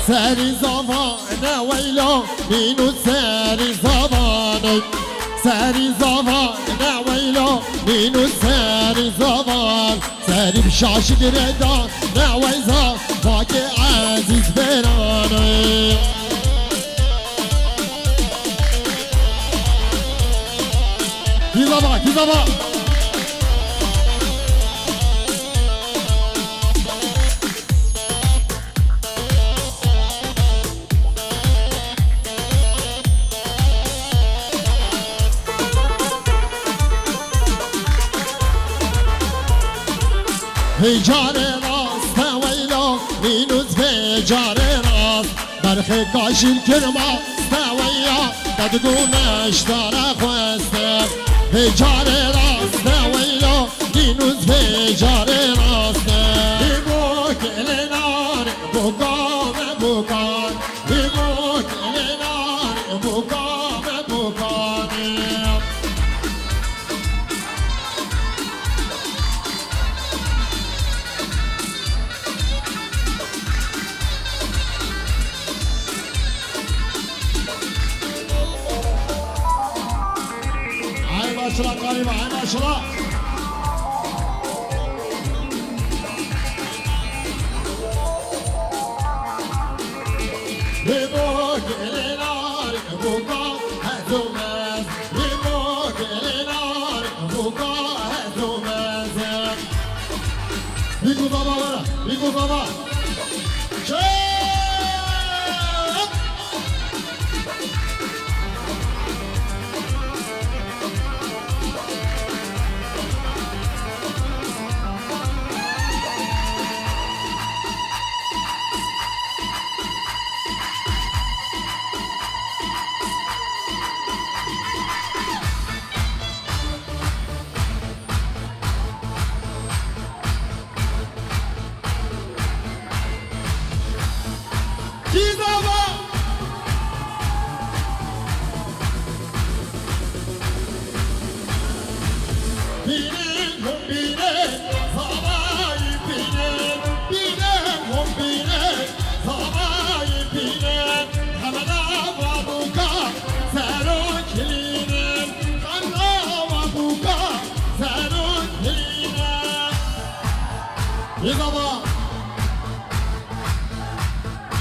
سری زمان ویلا اینو سری زمان سری زمان ویلا اینو سری زمان سری بشاش گردان نویزا پاک عزیز برانه کی زبا هی جان راست ویلا اینوز به جان راست برخی کاشین کرما ویا دادگونش داره خواسته هی جان راست ویلا اینوز به جان راسته بیمو کلنار بگام بگان بیمو کلنار بگام بگانی maşallah galiba, maşallah. Bebo gelenar, buka hazumaz. Bebo gelenar, buka hazumaz. Biku baba var, biku baba.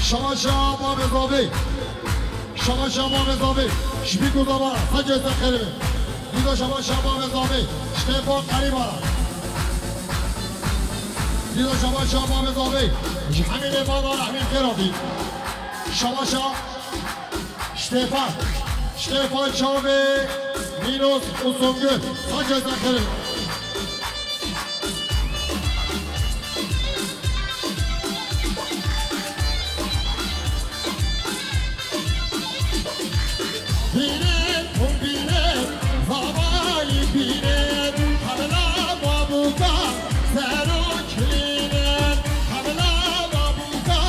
شماشا ما بزاوی شماشا ما بزاوی شبی گذابا سجد خیلی دیگه شماشا ما بزاوی شتفان قریبا دیگه شماشا ما بزاوی همین مانا همین خیراتی شماشا شتفان چاوی مینوس اوسونگو سجد خیلی Bire, bire, zavali bire, havla babuka, zero kline, havla babuka,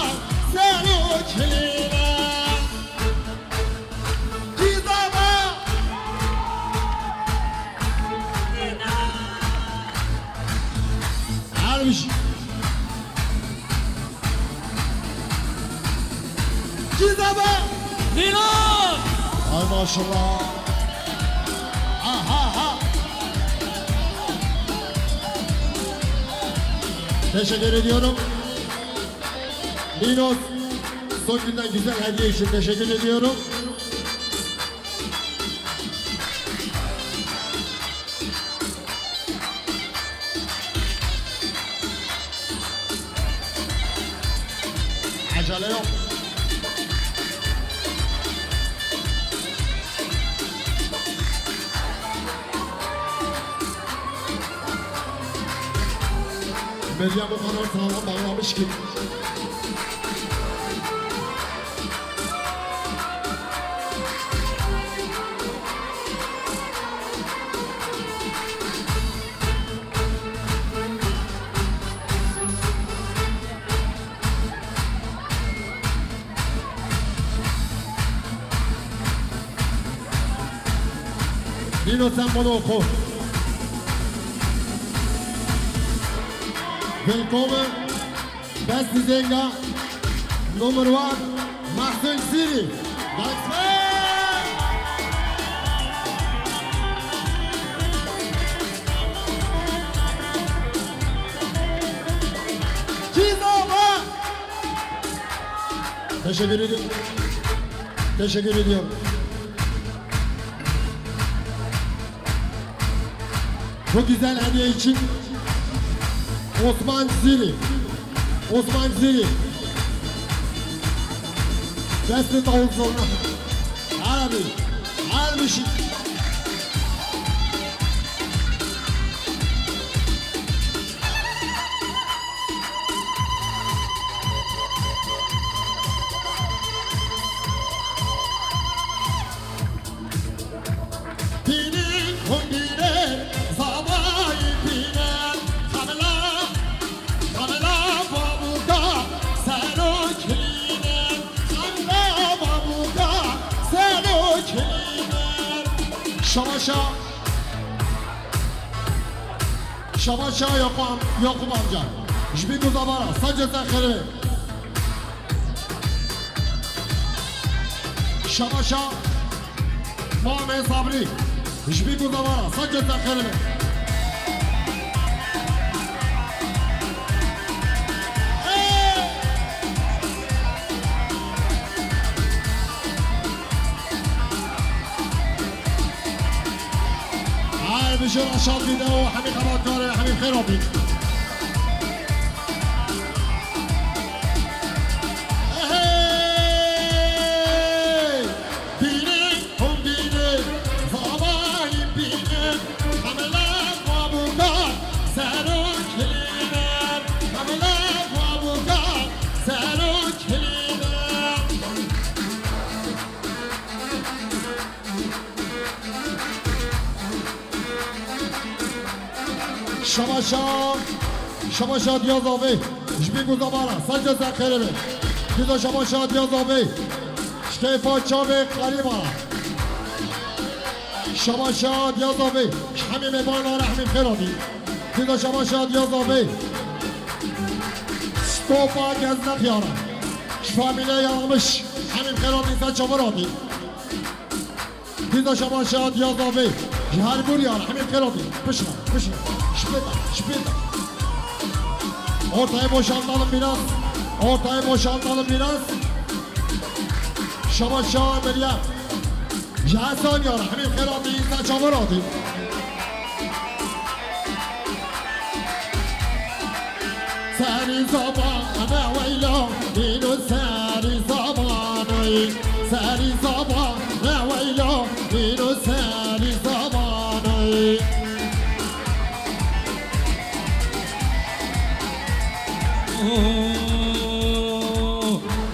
zero kline. Gizaba. Almış. Gizaba. Nino! Ay maşallah. Ha. Teşekkür ediyorum. Ninos son günden güzel hediye için teşekkür ediyorum. Acele yok. Meryem o kadar sağlam bağlamış ki. Nino sen bunu oku. Willkommen, beste Sänger, Nummer 1, Martin City. Teşekkür ediyorum. Teşekkür ediyorum. Bu güzel hediye için Osman Zili. Beste tavuk sonra. Arabi şey. Şamaşa Yakup amca. Jbi Kuzabara, sadece sen kere. Şamaşa Muhammed Sabri. Jbi Kuzabara, sadece sen kere. بشير نشاط فيديو حميد خباكاري حميد خيرابي شماشا دیازاوی جبی گذابارا سجد زخیره دیزا شماشا دیازاوی شکیفا چاوی قریبارا شماشا دیازاوی همین میبانا رحمی خیرادی دیزا شماشا دیازاوی ستوپا گزنه خیارا شفامیله یالمش همین خیرادی سن چاورادی دیزا شماشا دیازاوی هر بوریارا همین خیرادی بشنا şüpheda. Ortayı boşaltalım biraz. شما شاه مریم جهستان یاره همین خیراتی این سچاوراتی سری زبان ویلا اینو سری زبانی سری زبان ویلا اینو سری زبانی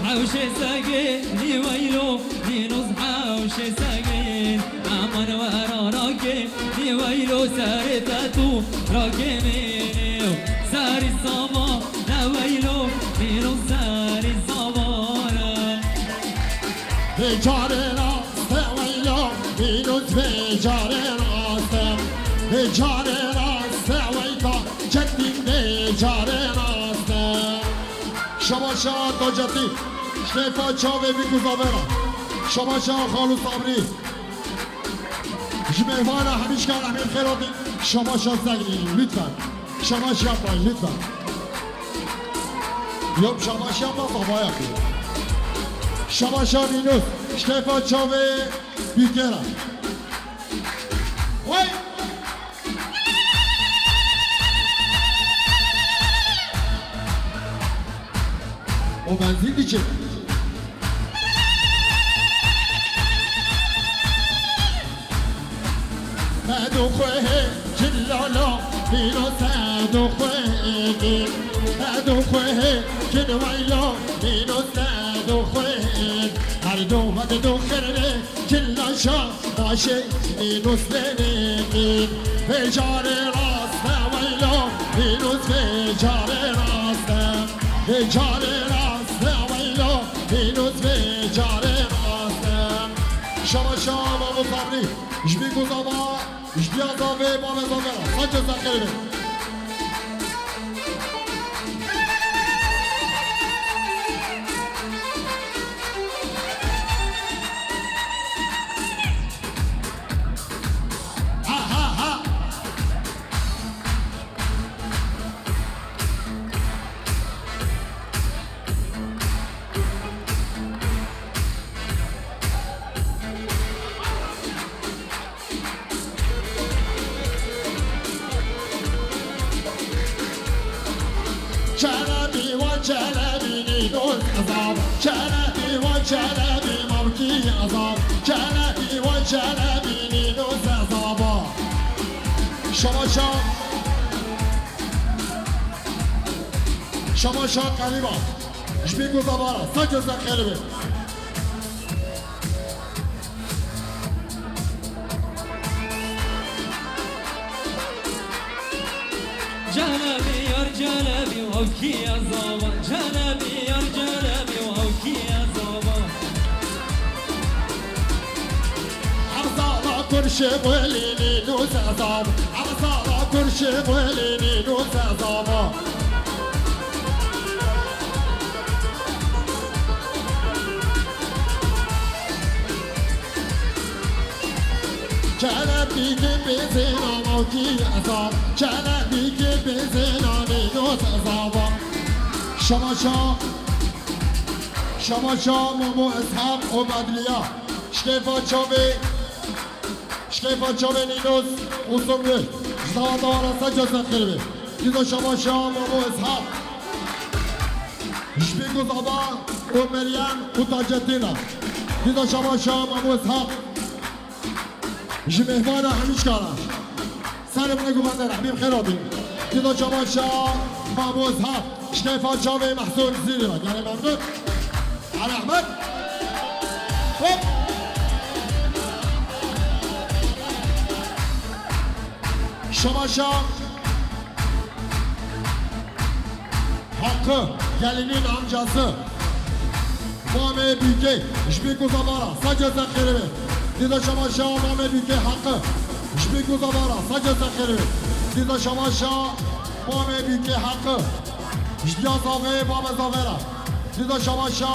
حوش ساقين ويلو دينوز حوش ساقين عمان ورا راكي ويلو ساري تاتو راكي مينيو ساري الصبا لا ويلو دينوز ساري الصبا بجار راست ویلا اینو بجار راست بجار راست ویلا جدی بجار راست شما شاه داجتی شفا چاوه بیگو زابرا شما شاه خالو صبری جمهوان همیش کار همین خیراتی شما شاه سگنی لطفا شما شاه باید لطفا یوم شما شاه با بابایا کنید شما شاه مینوس شفا چاوه بیگرا وای o benzin için. Madu khoe jillala bino sadu khoe madu khoe jilwaila bino sadu khoe har do vad do khere jilla sha bashi bino slene bejare rasta waila bino bejare rasta bejare rasta waila bino bejare rasta shama shama mufabri jbi guzama jbi azave bame zavera saçı zakere Çelebi ve çelebi dost azab Çelebi ve çelebi mavki azab Çelebi ve çelebi dost azaba Şamaşa Şamaşa kaliba Jbi guzabara Saçı zakeribi جلبي يا جلبي وهوكي يا زوبا جلبي يا جلبي وهوكي يا زوبا عرصالة كرشي بوليني نوس عصاب عرصالة كرشي بوليني نوس عصابا Çelebi gibi zinama ki azab Çelebi gibi zinami dost azaba Şamaşa Mumu Eshab o Badliya Şkefa çabe ninos Usumlu Zdavadavara saçasın kırbi Gizo şamaşa Mumu Eshab Jbi guzaba o Meryem utacetina Gizo şamaşa Mumu Eshab جمهوان همیش کارم سرم نگو بنده رحمیم خیراتیم دیدو چماشا ماموز ها شکیفا چاوه محصول زیری بد یعنی ممنون علی احمد خب شماشا hakkı gelinin amcası Muhammed Büyük'e Jbi Kuzabara Saçı Zekeribi Dido Şamaşa Muhammed Büyük'e hakkı Jbi Kuzabara Saçı Zekeribi Dido Şamaşa Muhammed Büyük'e hakkı Jdi Azave Bame Zavera Dido Şamaşa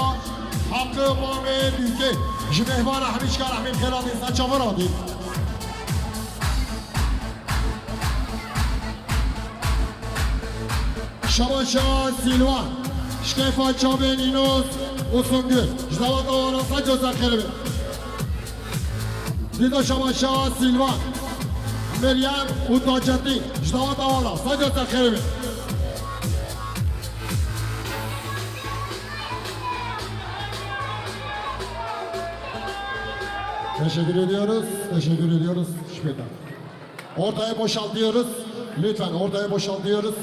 hakkı Muhammed Büyük'e Jmehvan Ahmişka Rahmim Kheladi Saçavara Adi Şamaşa Silvan Şkefa Çabe Ninos Usungül جدوات آوارا سجا زخیره دیدا شما شاه سیلوان مریم و تاجتی جدوات آوارا سجا زخیره Teşekkür ediyoruz. Teşekkür ediyoruz. Şüpheden. Ortaya boşaltıyoruz. Lütfen ortaya boşaltıyoruz.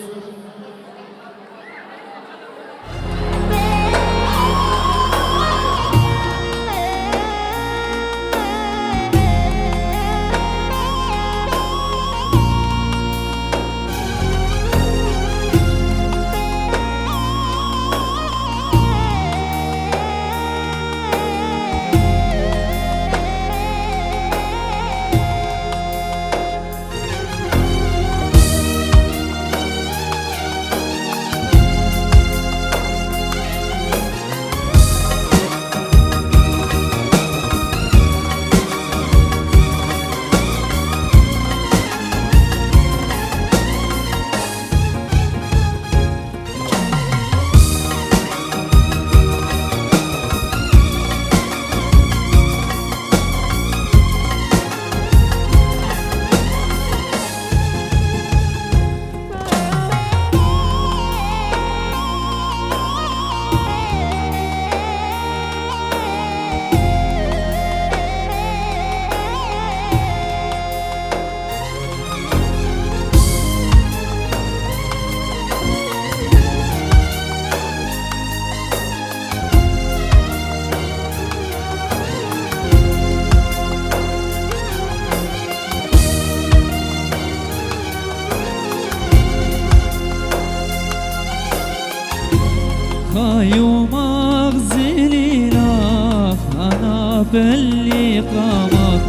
يوم اغزلي لاخ انا باللي قامك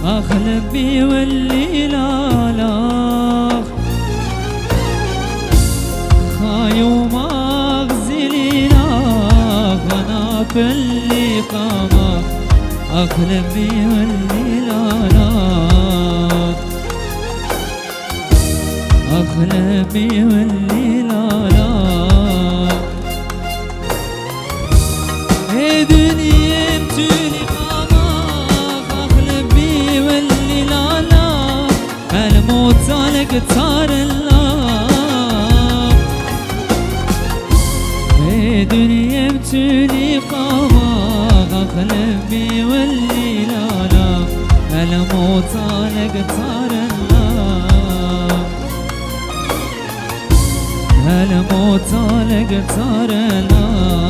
اخلب بي واللي لا لاخ يوم اغزلي لاخ انا باللي قامك اخلب بي واللي لا لاخ اخلب بي واللي لا لاخ دنيا متولي قامك اخلب بي واللي لا لا الموت سالك تار الله دنيا متولي قامك اخلب بي واللي لا لا الموت سالك تار الله الموت سالك تار الله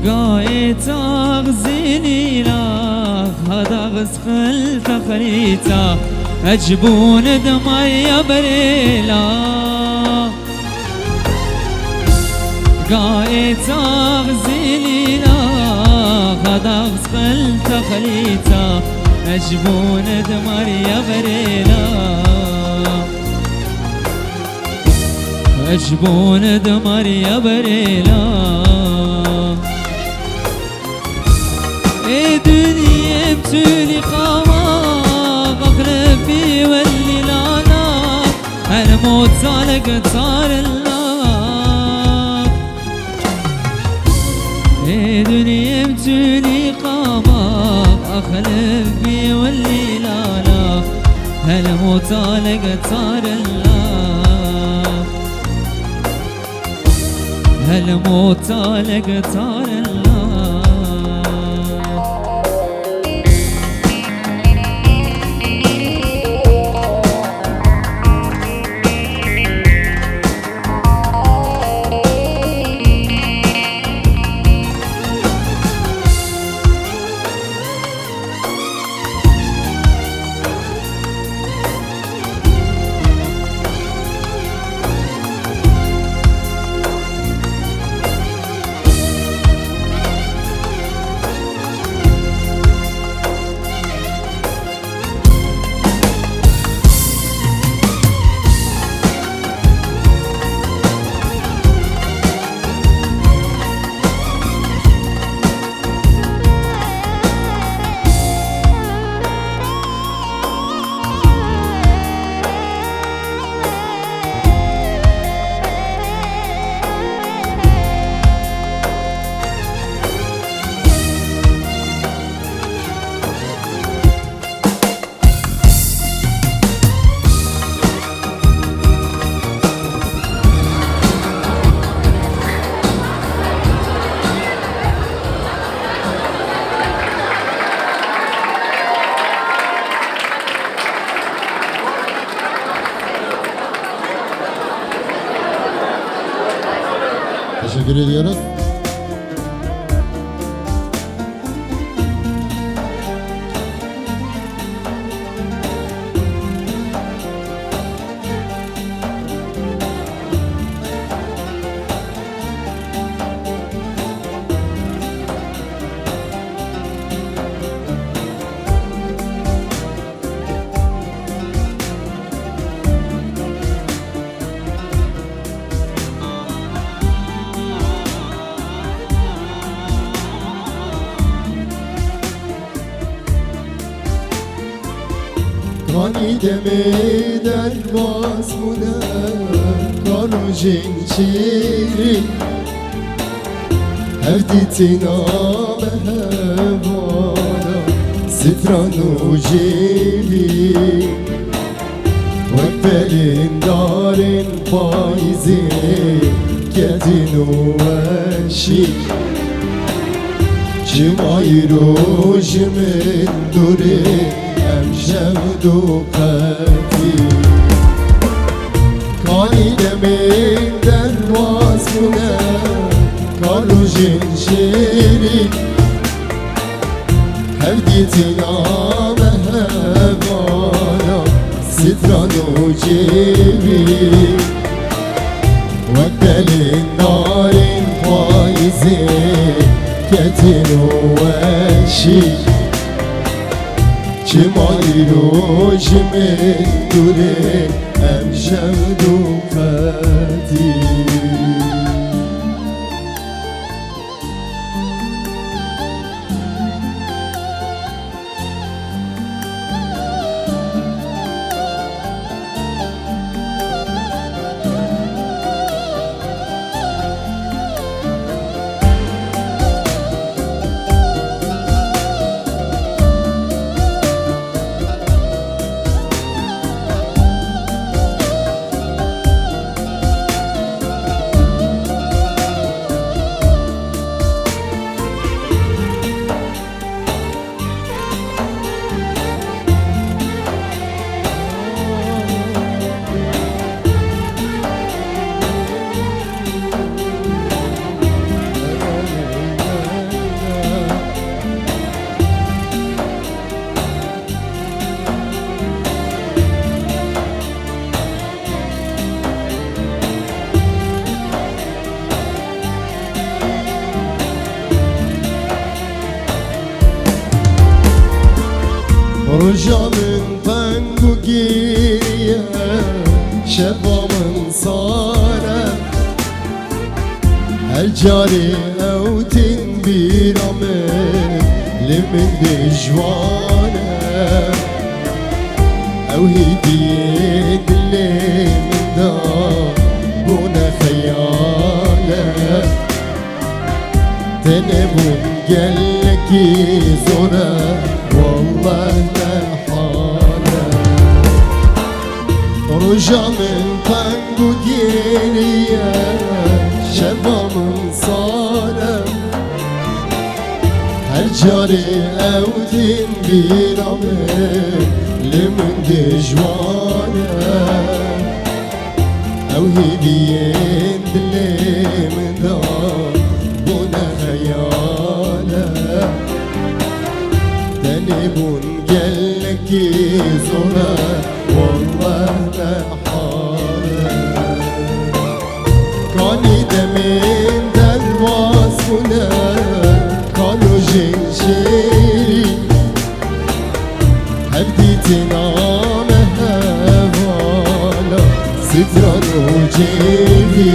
قايت اغزيني لاخ هذا غسخل تخريتا اجبون دمي بريلا قايت اغزيني لاخ هذا غسخل تخريتا اجبون دمي بريلا اجبون دمي بريلا دنيا متولي قامك اخلب بي واللي لا لا الموت سالك صار الله دنيا متولي قامك اخلب بي واللي لا لا الموت سالك صار الله الموت سالك صار الله Kani demi dervaz mune Karo jinçiri Hevditina mehevana Sitranu jili Vekberin darin faizi Ketinu eşi Cimayru jimin duri Emşevdu kati Kani demin dervaz mune Karu jinşiri Hevditina mehevana Sitranu civi Vekbelin narin faizi Ketinu eşi Cimayru jimin duri Emşevdu kati Rojamın pengu giriye Şebamın sare El cari evtin bir amel Limin dijvane Ev hidiye dilimin da Buna khayale Tenebun gelleki zora Wallah ne hale Rojamın pengu geriye Şebamın sare Her cari evdin bir amel Limin dijvane Ev hidiyen dilimin da Buna hayale Tenebun gelleki zora Wallah ne hale Kani demin dervaz mune Kanu jinşiri Hevditina mehevana Sitranu civi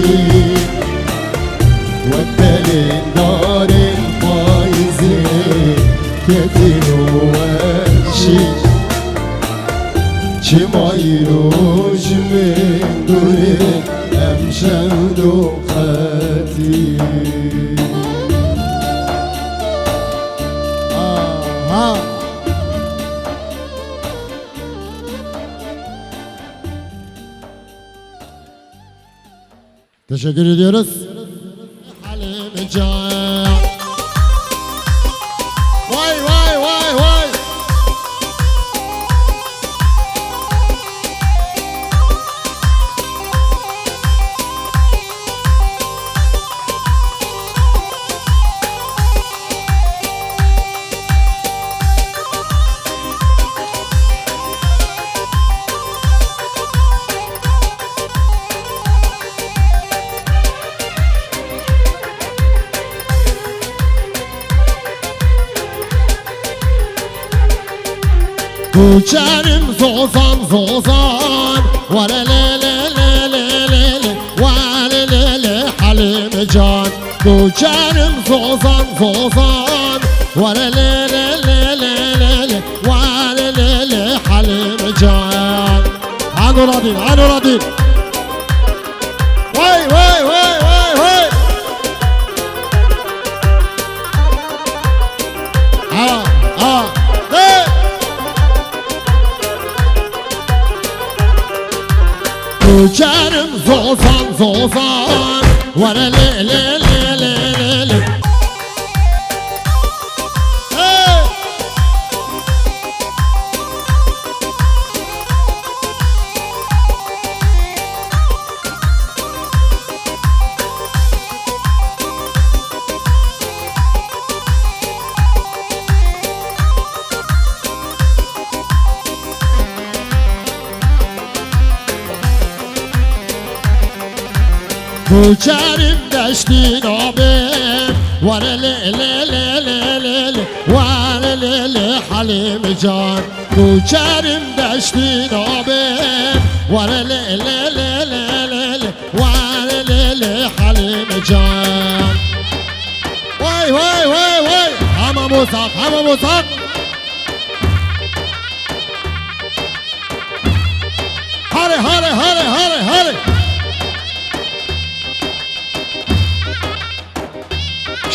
Vekbelin darin faizi Ketinu eşi Cimayru jimin duri Emşevdu kati Aha Teşekkür ediyoruz. Halim Can. Vay vay vay vay. Uçarım zozan zozan Vale le le le le le le Vale le le Halim Can Uçarım zozan zozan Vale le le le le le le Vale le le Halim Can هنورادين هنورادين وي وي وي وي وي hey Koçarım zozan zozan Vara le le le le le le Hey Koçarım deştin abim Var le le le le le le Var le le Halim can Koçarım deştin abim Var le le le le le le Var le le Halim can Vay vay vay vay Hamam uzak hamam uzak Hare hare hare hare hare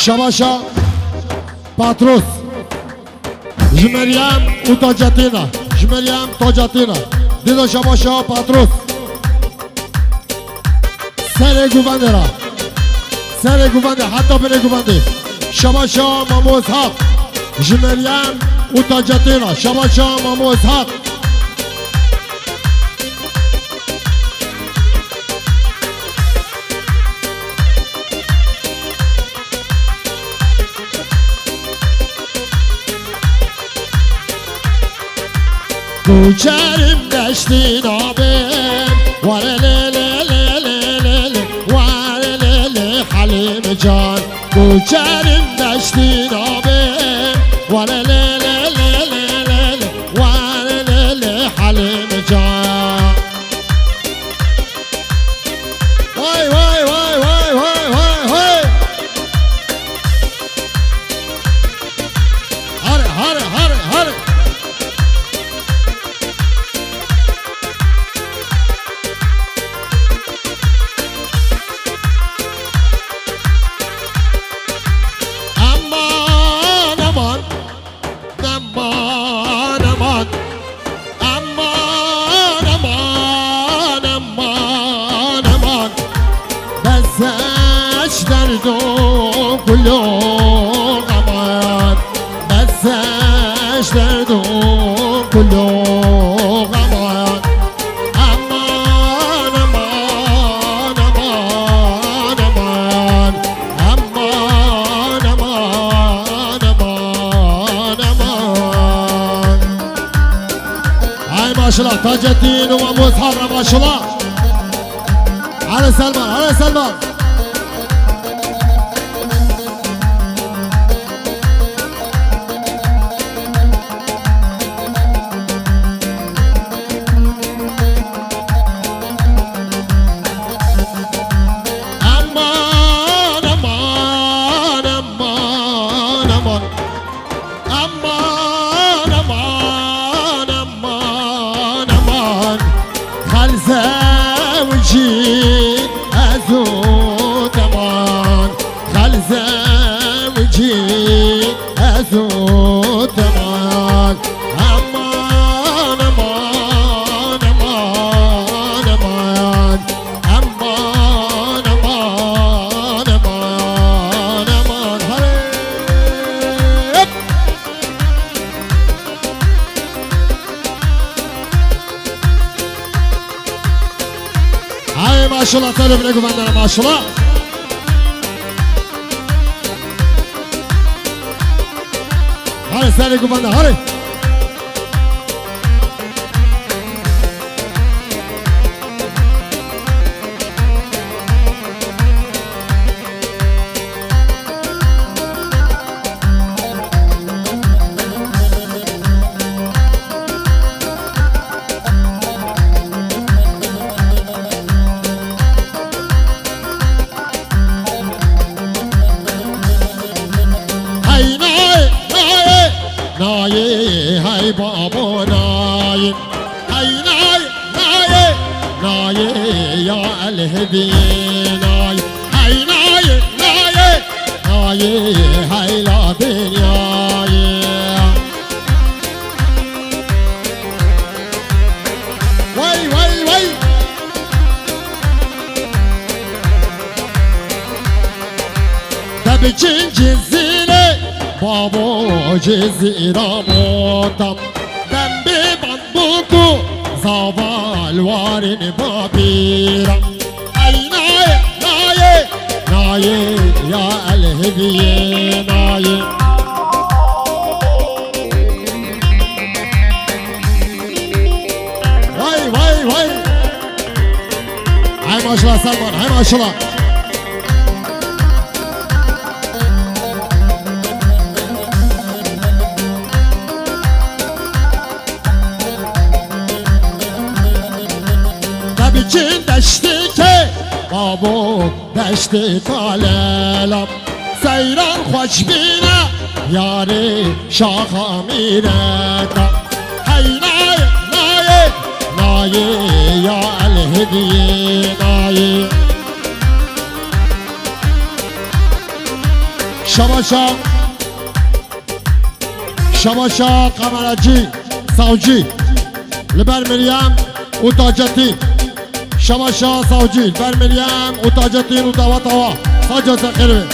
Şabaşa Patros Jmeryam Utacatina Jmeryam Tocatina Dido Şabaşa Patros Sere Guvandera Sere Guvandera Hatta bire Guvandi Şabaşa Mamuz Hak Jmeryam Utacatina Şabaşa Mamuz Hak Koçarım deştin abim Var le le le le le le Var le le Halim can Koçarım deştin abim Var le le le le le le Var le le Halim can Vay vay vay vay vay vay vay Hare hare hare hare دردو کلو غمان بسش دردو کلو غمان امان امان امان امان امان امان امان امان های ماشالله تاج الدین و مصحف ماشالله على سلمان على سلمان ماشالله تعالوا بنقول عندنا ما شاء الله هاي سالي قوم هاي نای های بابا نای های نای نای الهدية ناي هاي ناي ناي ناي هاي لا دنياي وي وي وي تبكين جزيلة بابو جزيرة موتم دنبي بطبوكو زوال وارن بابيرا اي ناي ناي ناي يا الهدية ناي واي واي واي هاي ما شاء الله سلمان هاي ما شاء الله تبكين دشتی که بابو دشتی کاللم سیران خوش بینه یاری شاخا میره هی نای نای نای یا الهدیه نای شباشا شباشا قمرجی سوجی لبر مریم و تاجتی شباشا سوجي بر مريم وتاجتين ودواتوا سجد خير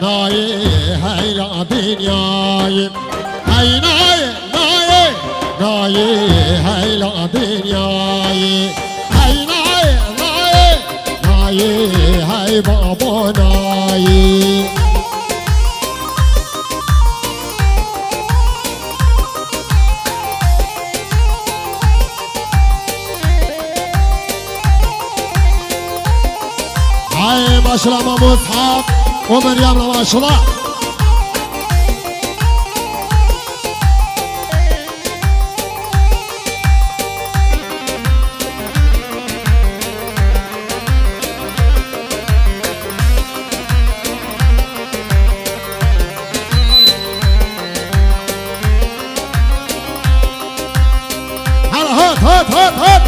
ناي هاي لا دنياي هاي ناي ناي ناي هاي لا دنياي هاي ناي ناي ناي هاي بابا ناي هاي ما شاء الله مصحف ومريم ما شاء الله هلا هات هات هات هات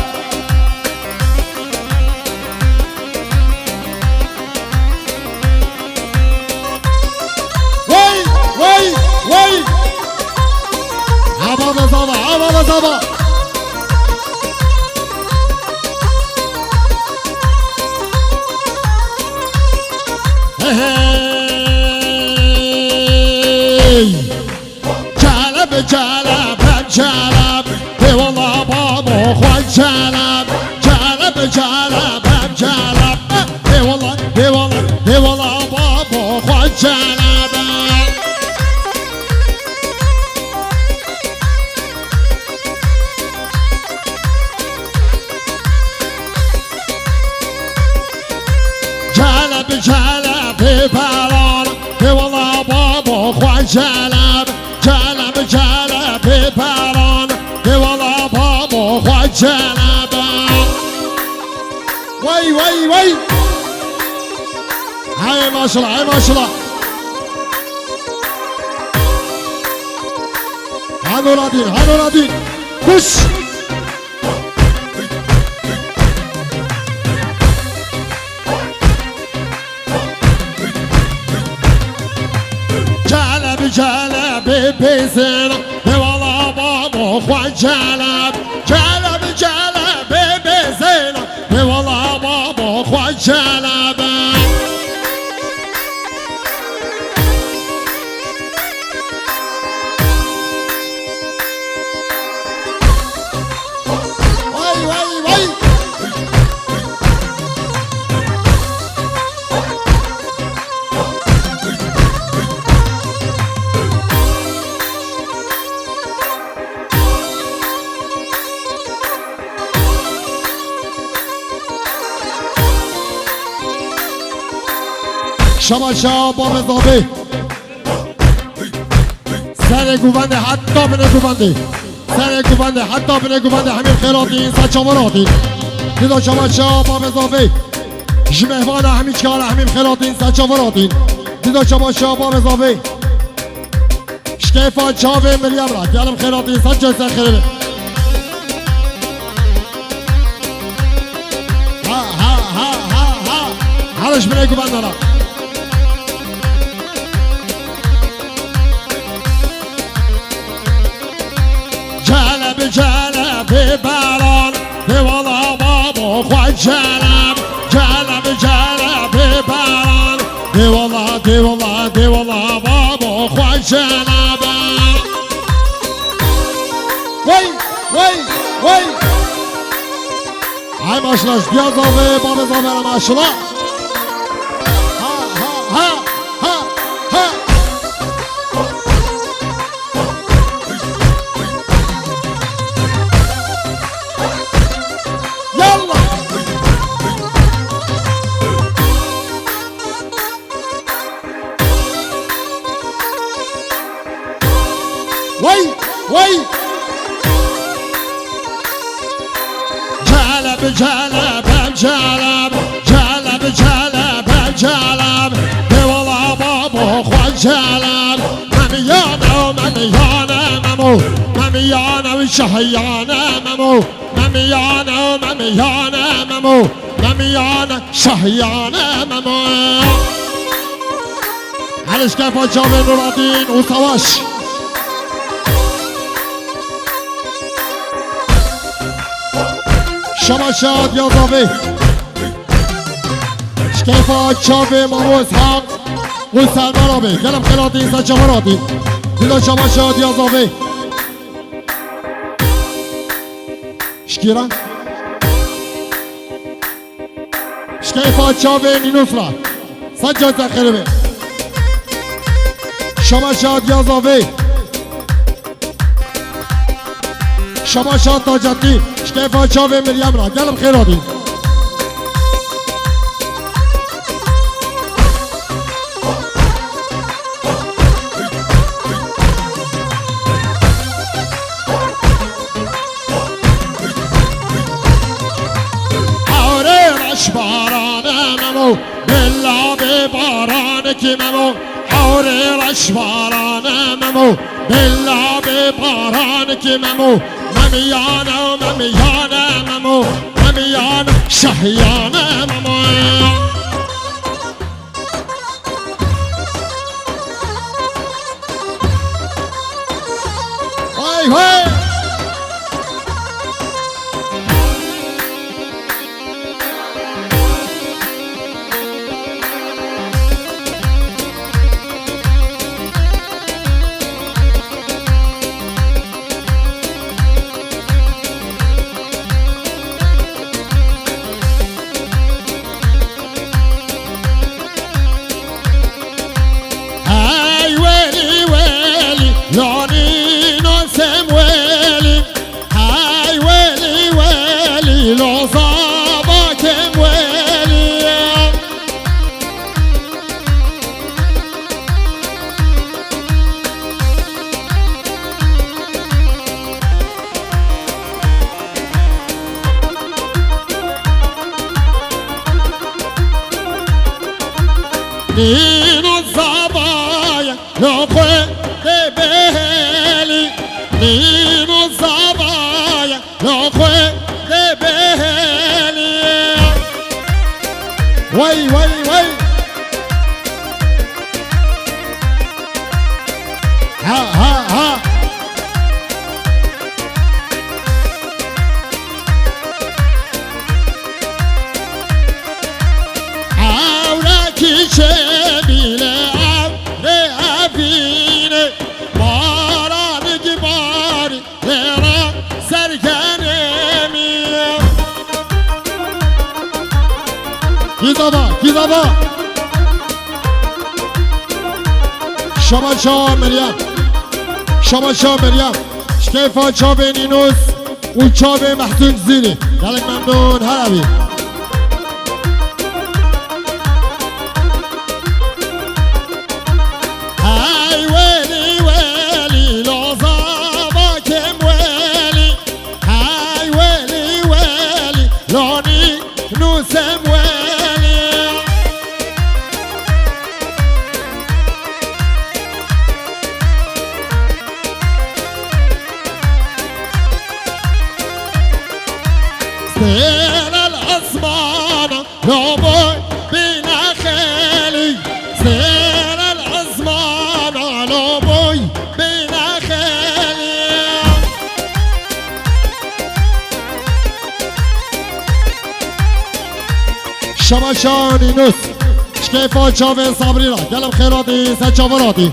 وي وي عبا بزابا عبا بزابا جلب جلب جلب هي والله بابا خوان جلب جلب جلب جلب هي والله هي والله هي والله بابا خوان جلب جلب جلب باران هي والله بابا خوان جلب جلب جلب باران هي والله بابا خوان جلب وي وي وي هاي ما شاء الله هاي ما شاء الله هانو نادين هانو نادين خش جلب جلب بزن والله بابا خوان جلب جلب جلب بزن والله بابا خوان جلب وي وي وي شما شما باب اضافه سر گوونده حتی بنه گوونده سر گوونده حتی بنه گوونده همین خیراتی این سچاوراتی دیدا شما شما باب اضافه جمهوان همین چکار همین خیراتی این سچاوراتی دیدا شما شما باب اضافه شکیفان چاوه مریم را گلم خیراتی این سچا خیره حالش بنه گوونده را جلب باران دیوالا بابا خواهد جلب باران دیوالا بابا خواهد جلب وی های ماشلاش بیا زاوه بابا زاوه ماشلا ها وي جلب دیوالا بابا خواه جلب ممیانه ممو ممیانه شهیانه ممو ممیانه شهیانه ممو علش کفا جامع نورالدین و سواش شما شاد یا زاوه شکیفا چاوه مامو اسحاق و سلمان آبه گلم خیلاتی این سچه مراتی دیدا شما شاد یا زاوه شکیرن شکیفا چاوه نینوس را سجاد زخیره به شما شاد یا زاوه شما شاد تاجتی شکیفا چاوه مریم را گلم خیراتی بارانه بلا به باران کی ممو حوره رش بارانه ممو بلا به باران کی ممو ممیانه شهیانه ممو وای نینو زبایا لخوه دبهلی نینو زبایا لخوه دبهلی وای ها ahora kiche bile avre avine baran gibari lera serganemi Gizaba شما شاه مریم شکیفا چاوه نینوس و چاوه محسون زیری دلک ممنون هر عبی سير الأزمان لو بوي بينا خالي سير الأزمان لو بوي بينا خالي شمشانی نوس شکیفا چاوه صبری را گلم خیراتی سچاوراتی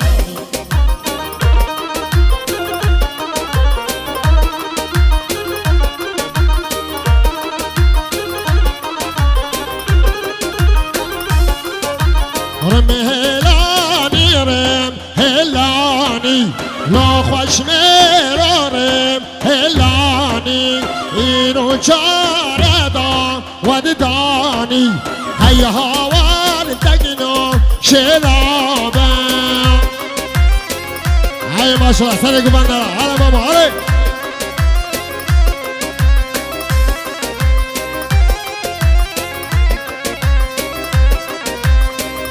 رم هلانی رم هلانی لا خوش میرارم هلانی اینو چاره دا ود دانی هی هوان تگینو شرابه هی ماشالله سر گوبندر هره بابا هره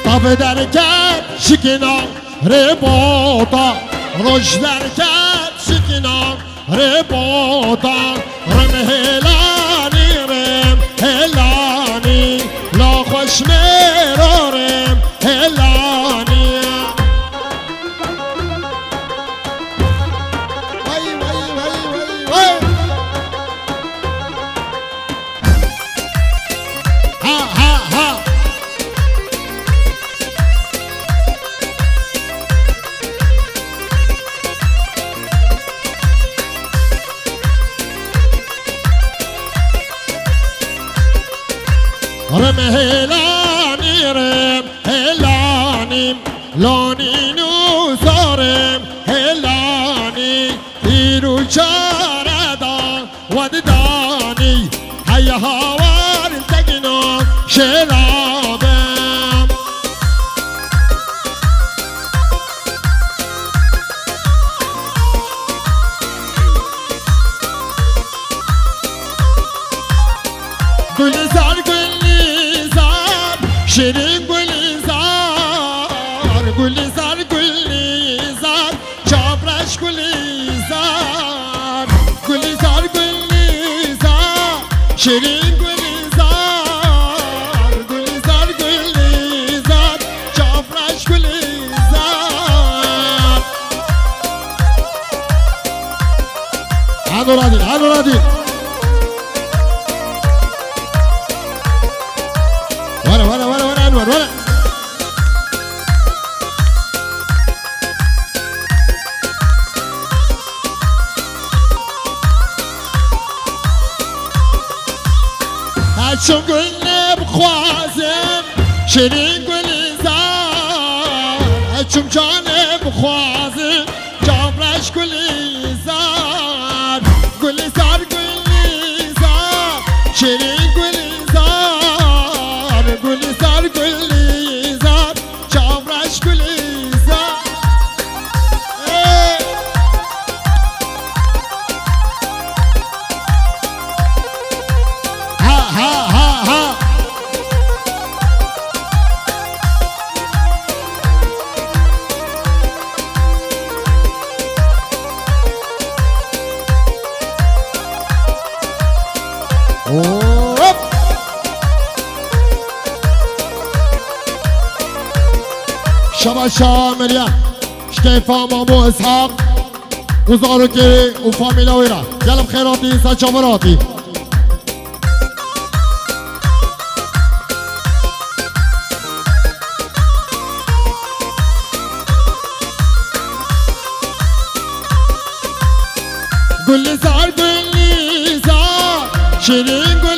طب درکت شکنا رباطا روش درکت شکنا رباطا رم هلانی رم هلانی لا خوش میرارم هلانی وای وای وای وای وای ها ها ها رم هلانی رم هلانی لانی نوزارم هلانی ایرو چاره دا ود دانی هی هوار تگینو شرابم گلزار گلزار شیرین گلزار گلزار گلزار چابرش گلزار گلزار گلزار شیرین گلزار گلزار گلزار چابرش گلزار هنورادین هنورادین ولا انور ولا هاتشون قلنا بخوازم شيرين گلزار هاتشون جانب بخوازم جابرش گلزار گلزار گلزار شيرين گلزار گلزار گلزار چاورش گلزار ها ها ها ها شبا شامريا شكيفا مامو اسحاق وزاروكي وفاميلا ويرا قلب خيراتي ساتشامراتي قولي زار شيرين قولي